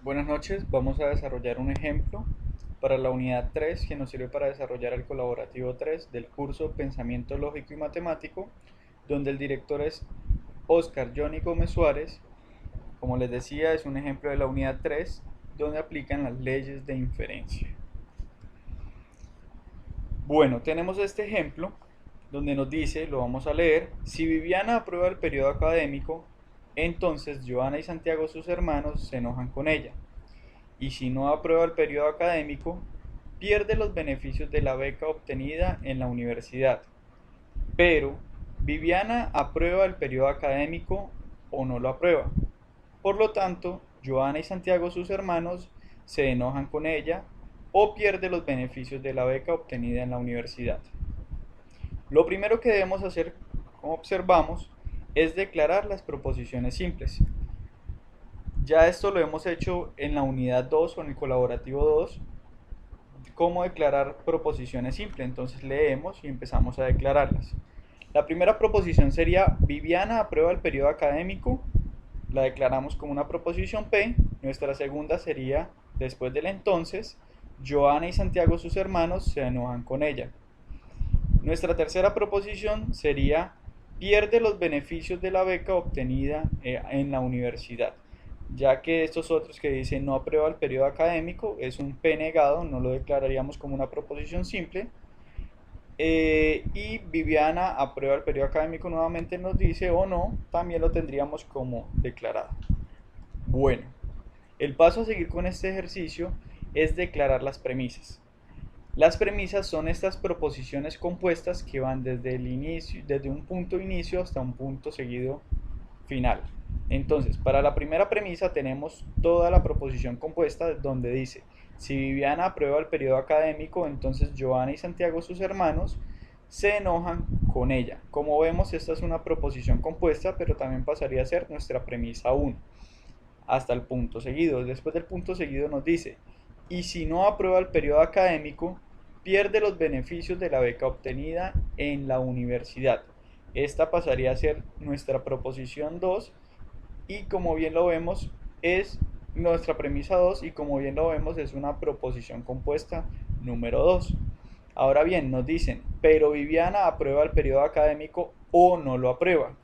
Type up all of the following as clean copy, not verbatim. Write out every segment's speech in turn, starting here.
Buenas noches, vamos a desarrollar un ejemplo para la unidad 3 que nos sirve para desarrollar el colaborativo 3 del curso Pensamiento Lógico y Matemático, donde el director es Óscar Johnny Gómez Suárez. Como les decía, es un ejemplo de la unidad 3 donde aplican las leyes de inferencia. Bueno, tenemos este ejemplo donde nos dice, lo vamos a leer: si Viviana aprueba el periodo académico, entonces Joana y Santiago, sus hermanos, se enojan con ella. Y si no aprueba el periodo académico, pierde los beneficios de la beca obtenida en la universidad. Pero Viviana aprueba el periodo académico o no lo aprueba. Por lo tanto, Joana y Santiago, sus hermanos, se enojan con ella o pierde los beneficios de la beca obtenida en la universidad. Lo primero que debemos hacer, como observamos, es declarar las proposiciones simples. Ya esto lo hemos hecho en la unidad 2 o en el colaborativo 2, cómo declarar proposiciones simples. Entonces leemos y empezamos a declararlas. La primera proposición sería: Viviana aprueba el periodo académico. La declaramos como una proposición P. Nuestra segunda sería: después del entonces, Joana y Santiago, sus hermanos, se enojan con ella. Nuestra tercera proposición sería: pierde los beneficios de la beca obtenida en la universidad. Ya que estos otros que dicen no aprueba el periodo académico es un P negado, no lo declararíamos como una proposición simple. Y Viviana aprueba el periodo académico, nuevamente nos dice o no, también lo tendríamos como declarado. Bueno, el paso a seguir con este ejercicio es declarar las premisas. Las premisas son estas proposiciones compuestas que van desde el inicio, desde un punto inicio hasta un punto seguido final. Entonces, para la primera premisa tenemos toda la proposición compuesta donde dice: si Viviana aprueba el periodo académico, entonces Joana y Santiago, sus hermanos, se enojan con ella. Como vemos, esta es una proposición compuesta, pero también pasaría a ser nuestra premisa 1 hasta el punto seguido. Después del punto seguido nos dice: y si no aprueba el periodo académico, pierde los beneficios de la beca obtenida en la universidad. Esta pasaría a ser nuestra proposición 2 y como bien lo vemos es nuestra premisa 2 y como bien lo vemos es una proposición compuesta número 2. Ahora bien, nos dicen: pero Viviana aprueba el periodo académico o no lo aprueba.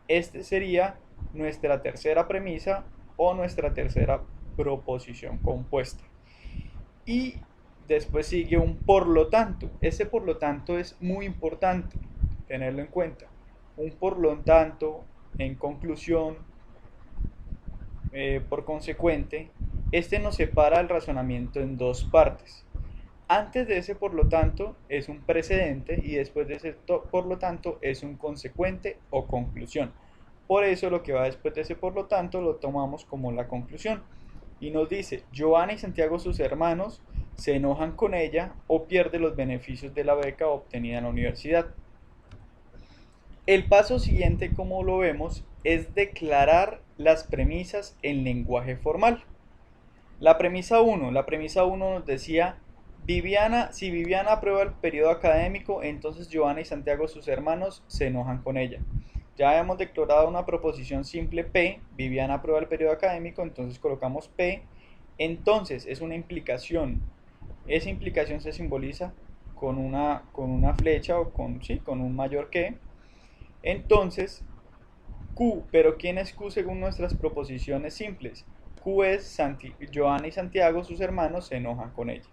Este sería nuestra tercera premisa o nuestra tercera proposición compuesta. Y después sigue un por lo tanto. Ese por lo tanto es muy importante tenerlo en cuenta. Un por lo tanto, en conclusión, por consecuente, este nos separa el razonamiento en dos partes. Antes de ese por lo tanto es un precedente y después de ese por lo tanto es un consecuente o conclusión. Por eso lo que va después de ese por lo tanto lo tomamos como la conclusión. Y nos dice: Joana y Santiago, sus hermanos, se enojan con ella o pierde los beneficios de la beca obtenida en la universidad. El paso siguiente, como lo vemos, es declarar las premisas en lenguaje formal. La premisa 1 nos decía: si Viviana aprueba el periodo académico, entonces Joana y Santiago, sus hermanos, se enojan con ella. Ya hemos declarado una proposición simple P: Viviana aprueba el periodo académico, entonces colocamos P. Entonces es una implicación. Esa implicación se simboliza con una flecha o con un mayor que. Entonces, Q, pero ¿quién es Q según nuestras proposiciones simples? Q es Joana y Santiago, sus hermanos, se enojan con ella.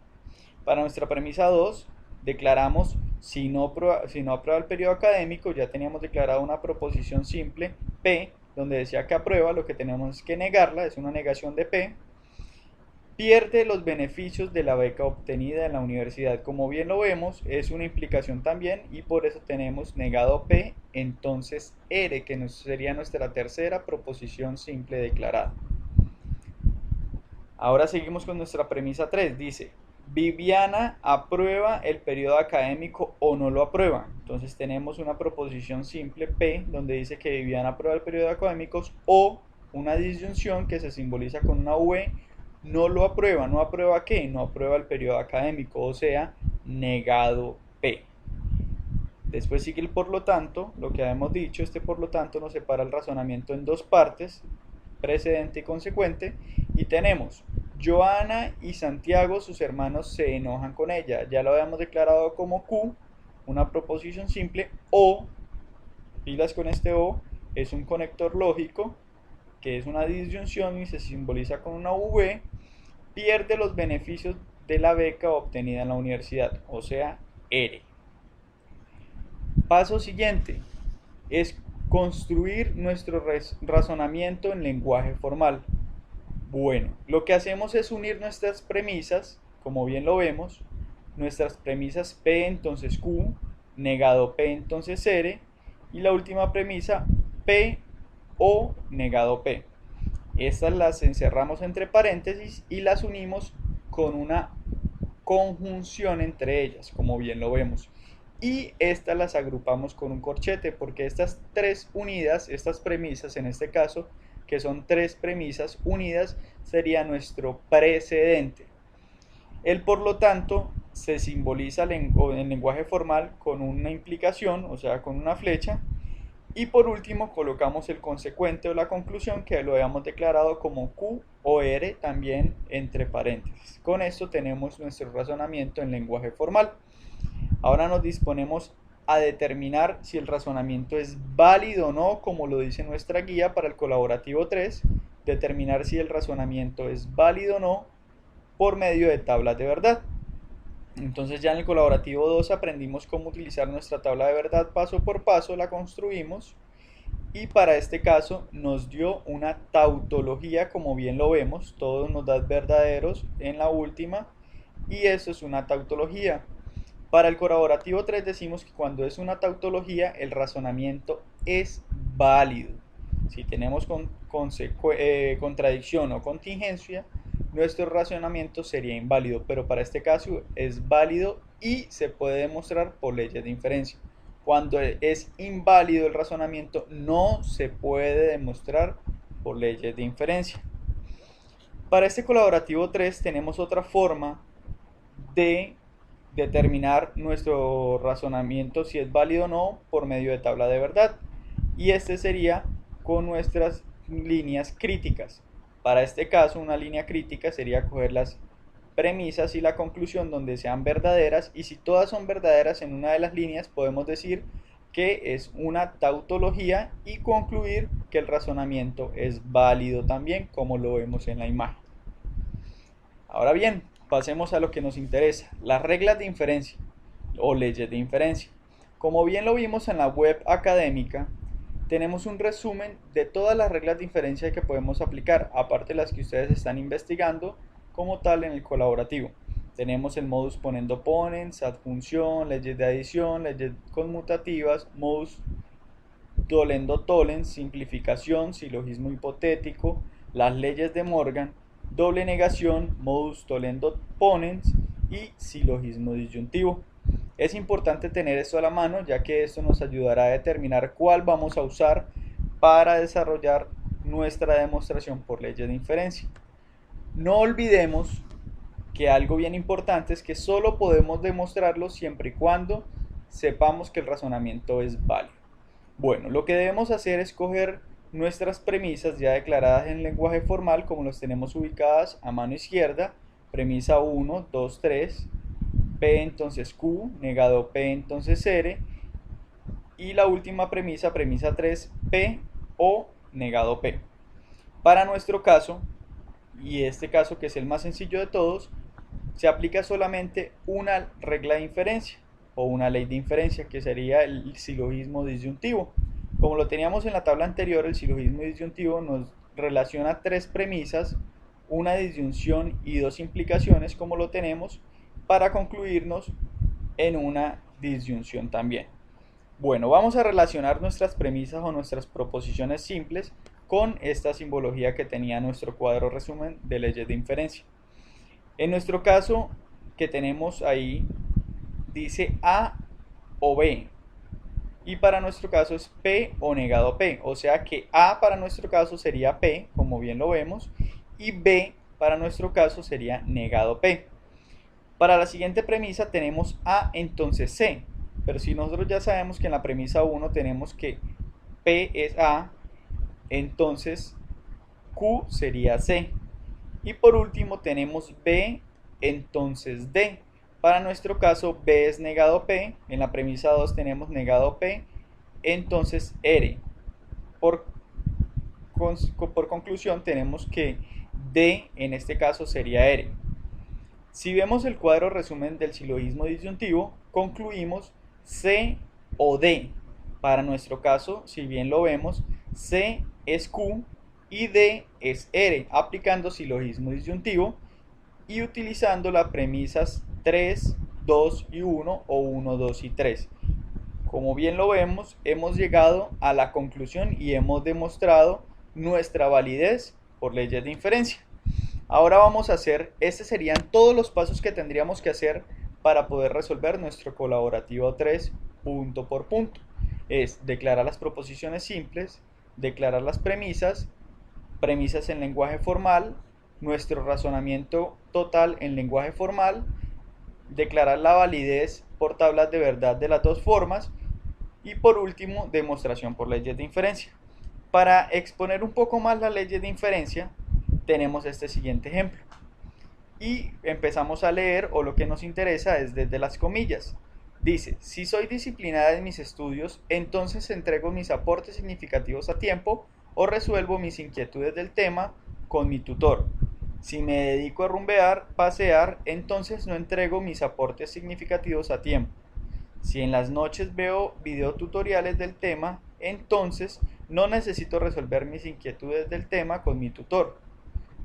Para nuestra premisa 2, declaramos: si no aprueba el periodo académico, ya teníamos declarado una proposición simple P, donde decía que aprueba, lo que tenemos es que negarla, es una negación de P. Pierde los beneficios de la beca obtenida en la universidad. Como bien lo vemos, es una implicación también y por eso tenemos negado P, entonces R, que sería nuestra tercera proposición simple declarada. Ahora seguimos con nuestra premisa 3. Dice: Viviana aprueba el periodo académico o no lo aprueba. Entonces tenemos una proposición simple P donde dice que Viviana aprueba el periodo académico o una disyunción que se simboliza con una V: no lo aprueba. ¿No aprueba qué? No aprueba el periodo académico, o sea, negado P. Después sigue el por lo tanto, lo que habíamos dicho. Este por lo tanto nos separa el razonamiento en dos partes, precedente y consecuente, y tenemos: Joana y Santiago, sus hermanos, se enojan con ella. Ya lo habíamos declarado como Q, una proposición simple. O, pilas con este O, es un conector lógico, que es una disyunción y se simboliza con una V. Pierde los beneficios de la beca obtenida en la universidad, o sea, R. Paso siguiente es construir nuestro razonamiento en lenguaje formal. Bueno, lo que hacemos es unir nuestras premisas, como bien lo vemos, nuestras premisas P entonces Q, negado P entonces R, y la última premisa P o negado P. Estas las encerramos entre paréntesis y las unimos con una conjunción entre ellas, como bien lo vemos. Y estas las agrupamos con un corchete, porque estas tres unidas, estas premisas en este caso, que son tres premisas unidas, sería nuestro precedente. El por lo tanto se simboliza en lenguaje formal con una implicación, o sea, con una flecha. Y por último colocamos el consecuente o la conclusión, que lo habíamos declarado como Q o R, también entre paréntesis. Con esto tenemos nuestro razonamiento en lenguaje formal. Ahora nos disponemos a determinar si el razonamiento es válido o no, como lo dice nuestra guía para el colaborativo 3, determinar si el razonamiento es válido o no por medio de tablas de verdad. Entonces ya en el colaborativo 2 aprendimos cómo utilizar nuestra tabla de verdad paso por paso, la construimos y para este caso nos dio una tautología, como bien lo vemos, todos nos dan verdaderos en la última y eso es una tautología. Para el colaborativo 3 decimos que cuando es una tautología el razonamiento es válido. Si tenemos contradicción o contingencia, nuestro razonamiento sería inválido, pero para este caso es válido y se puede demostrar por leyes de inferencia. Cuando es inválido el razonamiento no se puede demostrar por leyes de inferencia. Para este colaborativo 3 tenemos otra forma de determinar nuestro razonamiento si es válido o no por medio de tabla de verdad, y este sería con nuestras líneas críticas. Para este caso una línea crítica sería coger las premisas y la conclusión donde sean verdaderas, y si todas son verdaderas en una de las líneas podemos decir que es una tautología y concluir que el razonamiento es válido también, como lo vemos en la imagen. Ahora bien, pasemos a lo que nos interesa, las reglas de inferencia o leyes de inferencia. Como bien lo vimos en la web académica, tenemos un resumen de todas las reglas de inferencia que podemos aplicar, aparte de las que ustedes están investigando como tal en el colaborativo. Tenemos el modus ponendo ponens, adjunción, leyes de adición, leyes conmutativas, modus dolendo tollens, simplificación, silogismo hipotético, las leyes de Morgan, doble negación, modus tollendo ponens y silogismo disyuntivo. Es importante tener esto a la mano, ya que esto nos ayudará a determinar cuál vamos a usar para desarrollar nuestra demostración por leyes de inferencia. No olvidemos que algo bien importante es que solo podemos demostrarlo siempre y cuando sepamos que el razonamiento es válido. Bueno, lo que debemos hacer es coger nuestras premisas ya declaradas en lenguaje formal, como las tenemos ubicadas a mano izquierda, premisa 1, 2, 3, P entonces Q, negado P entonces R, y la última premisa, premisa 3, P o negado P. Para nuestro caso, y este caso que es el más sencillo de todos, se aplica solamente una regla de inferencia o una ley de inferencia, que sería el silogismo disyuntivo. Como lo teníamos en la tabla anterior, el silogismo disyuntivo nos relaciona tres premisas, una disyunción y dos implicaciones, como lo tenemos, para concluirnos en una disyunción también. Bueno, vamos a relacionar nuestras premisas o nuestras proposiciones simples con esta simbología que tenía nuestro cuadro resumen de leyes de inferencia. En nuestro caso, que tenemos ahí, dice A o B, y para nuestro caso es P o negado P, o sea que A para nuestro caso sería P, como bien lo vemos, y B para nuestro caso sería negado P. Para la siguiente premisa tenemos A entonces C, pero si nosotros ya sabemos que en la premisa 1 tenemos que P es A, entonces Q sería C. Y por último tenemos B, entonces D. Para nuestro caso B es negado P, en la premisa 2 tenemos negado P, entonces R. Por, por conclusión tenemos que D en este caso sería R. Si vemos el cuadro resumen del silogismo disyuntivo, concluimos C o D. Para nuestro caso, si bien lo vemos, C es Q y D es R, aplicando silogismo disyuntivo y utilizando las premisas 3, 2 y 1 o 1, 2 y 3. Como bien lo vemos, hemos llegado a la conclusión y hemos demostrado nuestra validez por leyes de inferencia. Ahora vamos a hacer, estos serían todos los pasos que tendríamos que hacer para poder resolver nuestro colaborativo 3 punto por punto. Es declarar las proposiciones simples, declarar las premisas, premisas en lenguaje formal, nuestro razonamiento total en lenguaje formal, declarar la validez por tablas de verdad de las dos formas y por último, demostración por leyes de inferencia. Para exponer un poco más las leyes de inferencia, tenemos este siguiente ejemplo. Y empezamos a leer, o lo que nos interesa es desde las comillas. Dice, si soy disciplinada en mis estudios, entonces entrego mis aportes significativos a tiempo o resuelvo mis inquietudes del tema con mi tutor. Si me dedico a rumbear, pasear, entonces no entrego mis aportes significativos a tiempo. Si en las noches veo videotutoriales del tema, entonces no necesito resolver mis inquietudes del tema con mi tutor.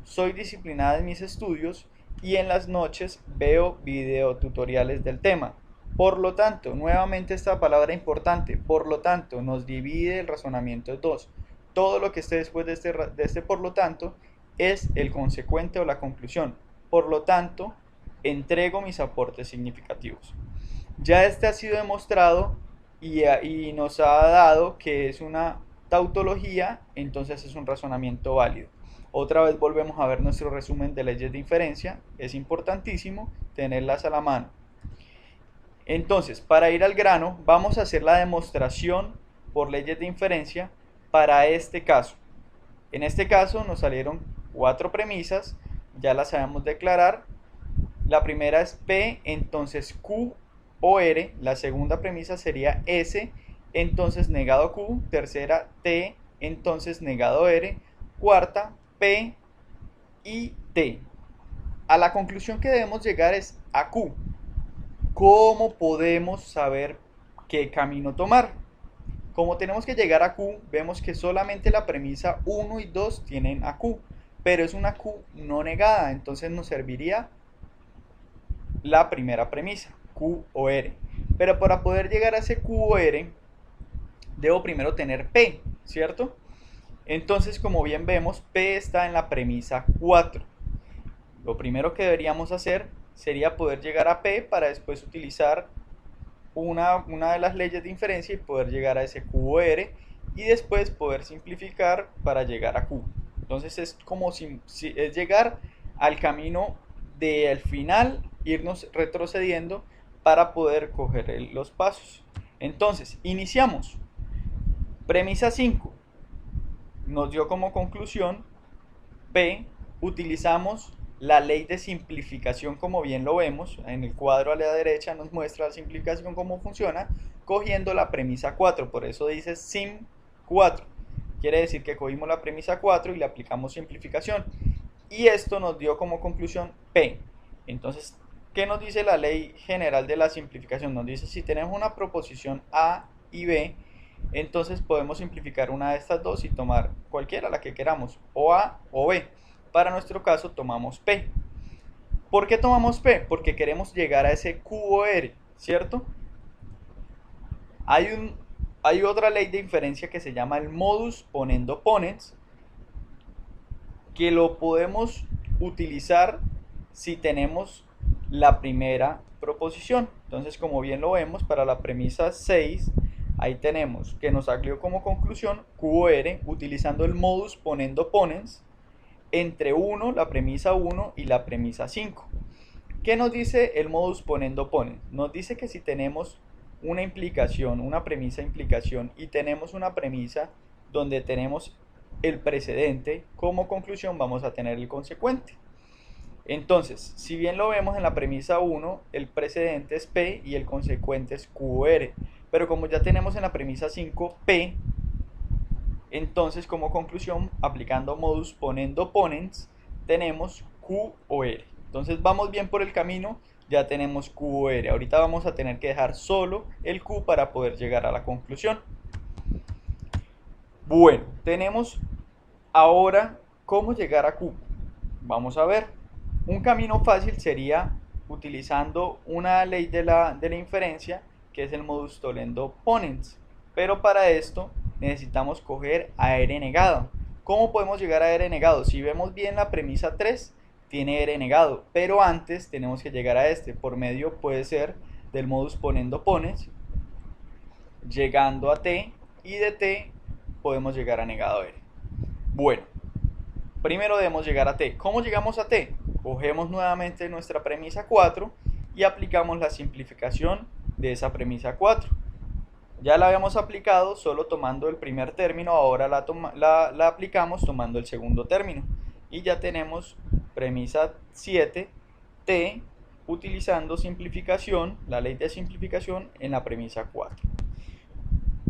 Soy disciplinada en mis estudios y en las noches veo videotutoriales del tema. Por lo tanto, nuevamente esta palabra importante, por lo tanto, nos divide el razonamiento en dos. Todo lo que esté después de este por lo tanto es el consecuente o la conclusión. Por lo tanto, entrego mis aportes significativos. Ya este ha sido demostrado y nos ha dado que es una tautología, entonces es un razonamiento válido. Otra vez volvemos a ver nuestro resumen de leyes de inferencia. Es importantísimo tenerlas a la mano. Entonces, para ir al grano, vamos a hacer la demostración por leyes de inferencia para este caso. En este caso nos salieron 4 premisas, ya las sabemos declarar. La primera es P, entonces Q o R. La segunda premisa sería S, entonces negado Q. Tercera, T, entonces negado R. Cuarta, P y T. A la conclusión que debemos llegar es a Q. ¿Cómo podemos saber qué camino tomar? Como tenemos que llegar a Q, vemos que solamente la premisa 1 y 2 tienen a Q, pero es una Q no negada, entonces nos serviría la primera premisa, Q o R. Pero para poder llegar a ese Q o R, debo primero tener P, ¿cierto? Entonces, como bien vemos, P está en la premisa 4. Lo primero que deberíamos hacer sería poder llegar a P para después utilizar una de las leyes de inferencia y poder llegar a ese Q o R y después poder simplificar para llegar a Q. Entonces es como si es llegar al camino del final, irnos retrocediendo para poder coger los pasos. Entonces, iniciamos. Premisa 5 nos dio como conclusión P, utilizamos la ley de simplificación como bien lo vemos, en el cuadro a la derecha nos muestra la simplificación cómo funciona, cogiendo la premisa 4, por eso dice sim 4, quiere decir que cogimos la premisa 4 y le aplicamos simplificación, y esto nos dio como conclusión P. Entonces, ¿qué nos dice la ley general de la simplificación? Nos dice si tenemos una proposición A y B, entonces podemos simplificar una de estas dos y tomar cualquiera, la que queramos, o A o B. Para nuestro caso tomamos P. ¿Por qué tomamos P? Porque queremos llegar a ese Q o R, ¿cierto? Hay otra ley de inferencia que se llama el modus ponendo ponens, que lo podemos utilizar si tenemos la primera proposición. Entonces, como bien lo vemos, para la premisa 6, ahí tenemos que nos salió como conclusión Q o R utilizando el modus ponendo ponens entre 1, la premisa 1 y la premisa 5. ¿Qué nos dice el modus ponendo ponens? Nos dice que si tenemos una implicación, una premisa implicación y tenemos una premisa donde tenemos el precedente, como conclusión vamos a tener el consecuente. Entonces, si bien lo vemos en la premisa 1, el precedente es P y el consecuente es QR. Pero como ya tenemos en la premisa 5 P, entonces como conclusión, aplicando modus ponendo ponens, tenemos Q o R. Entonces vamos bien por el camino, ya tenemos Q o R. Ahorita vamos a tener que dejar solo el Q para poder llegar a la conclusión. Bueno, tenemos ahora cómo llegar a Q. Vamos a ver. Un camino fácil sería utilizando una ley de la inferencia, que es el modus tollendo ponens. Pero para esto necesitamos coger a R negado. ¿Cómo podemos llegar a R negado? Si vemos bien la premisa 3, tiene R negado, pero antes tenemos que llegar a este. Por medio puede ser del modus ponendo ponens, llegando a T, y de T podemos llegar a negado R. Bueno, primero debemos llegar a T. ¿Cómo llegamos a T? Cogemos nuevamente nuestra premisa 4 y aplicamos la simplificación de esa premisa 4. Ya la habíamos aplicado solo tomando el primer término, ahora la aplicamos tomando el segundo término. Y ya tenemos premisa 7, T, utilizando simplificación, la ley de simplificación en la premisa 4.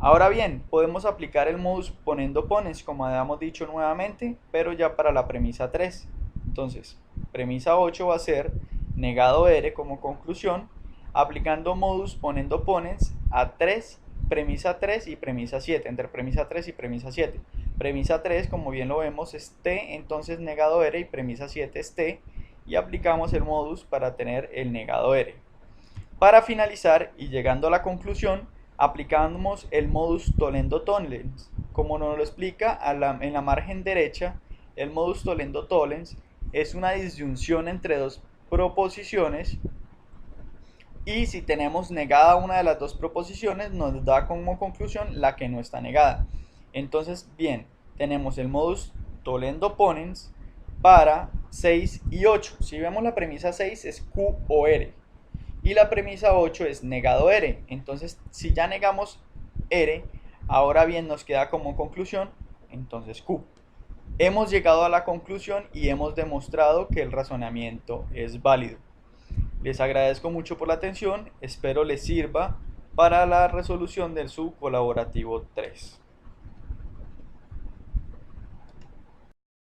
Ahora bien, podemos aplicar el modus ponendo ponens, como habíamos dicho nuevamente, pero ya para la premisa 3. Entonces, premisa 8 va a ser negado R como conclusión, aplicando modus ponendo ponens a 3, premisa 3 y premisa 7, entre premisa 3 y premisa 7. Premisa 3, como bien lo vemos, es T, entonces negado R, y premisa 7 es T, y aplicamos el modus para tener el negado R. Para finalizar y llegando a la conclusión, aplicamos el modus tollendo tollens. Como nos lo explica en la margen derecha, el modus tollendo tollens es una disyunción entre dos proposiciones, y si tenemos negada una de las dos proposiciones nos da como conclusión la que no está negada. Entonces, bien, tenemos el modus tollendo ponens para 6 y 8. Si vemos la premisa 6 es Q o R y la premisa 8 es negado R. Entonces, si ya negamos R, ahora bien nos queda como conclusión entonces Q. Hemos llegado a la conclusión y hemos demostrado que el razonamiento es válido. Les agradezco mucho por la atención, espero les sirva para la resolución del subcolaborativo 3.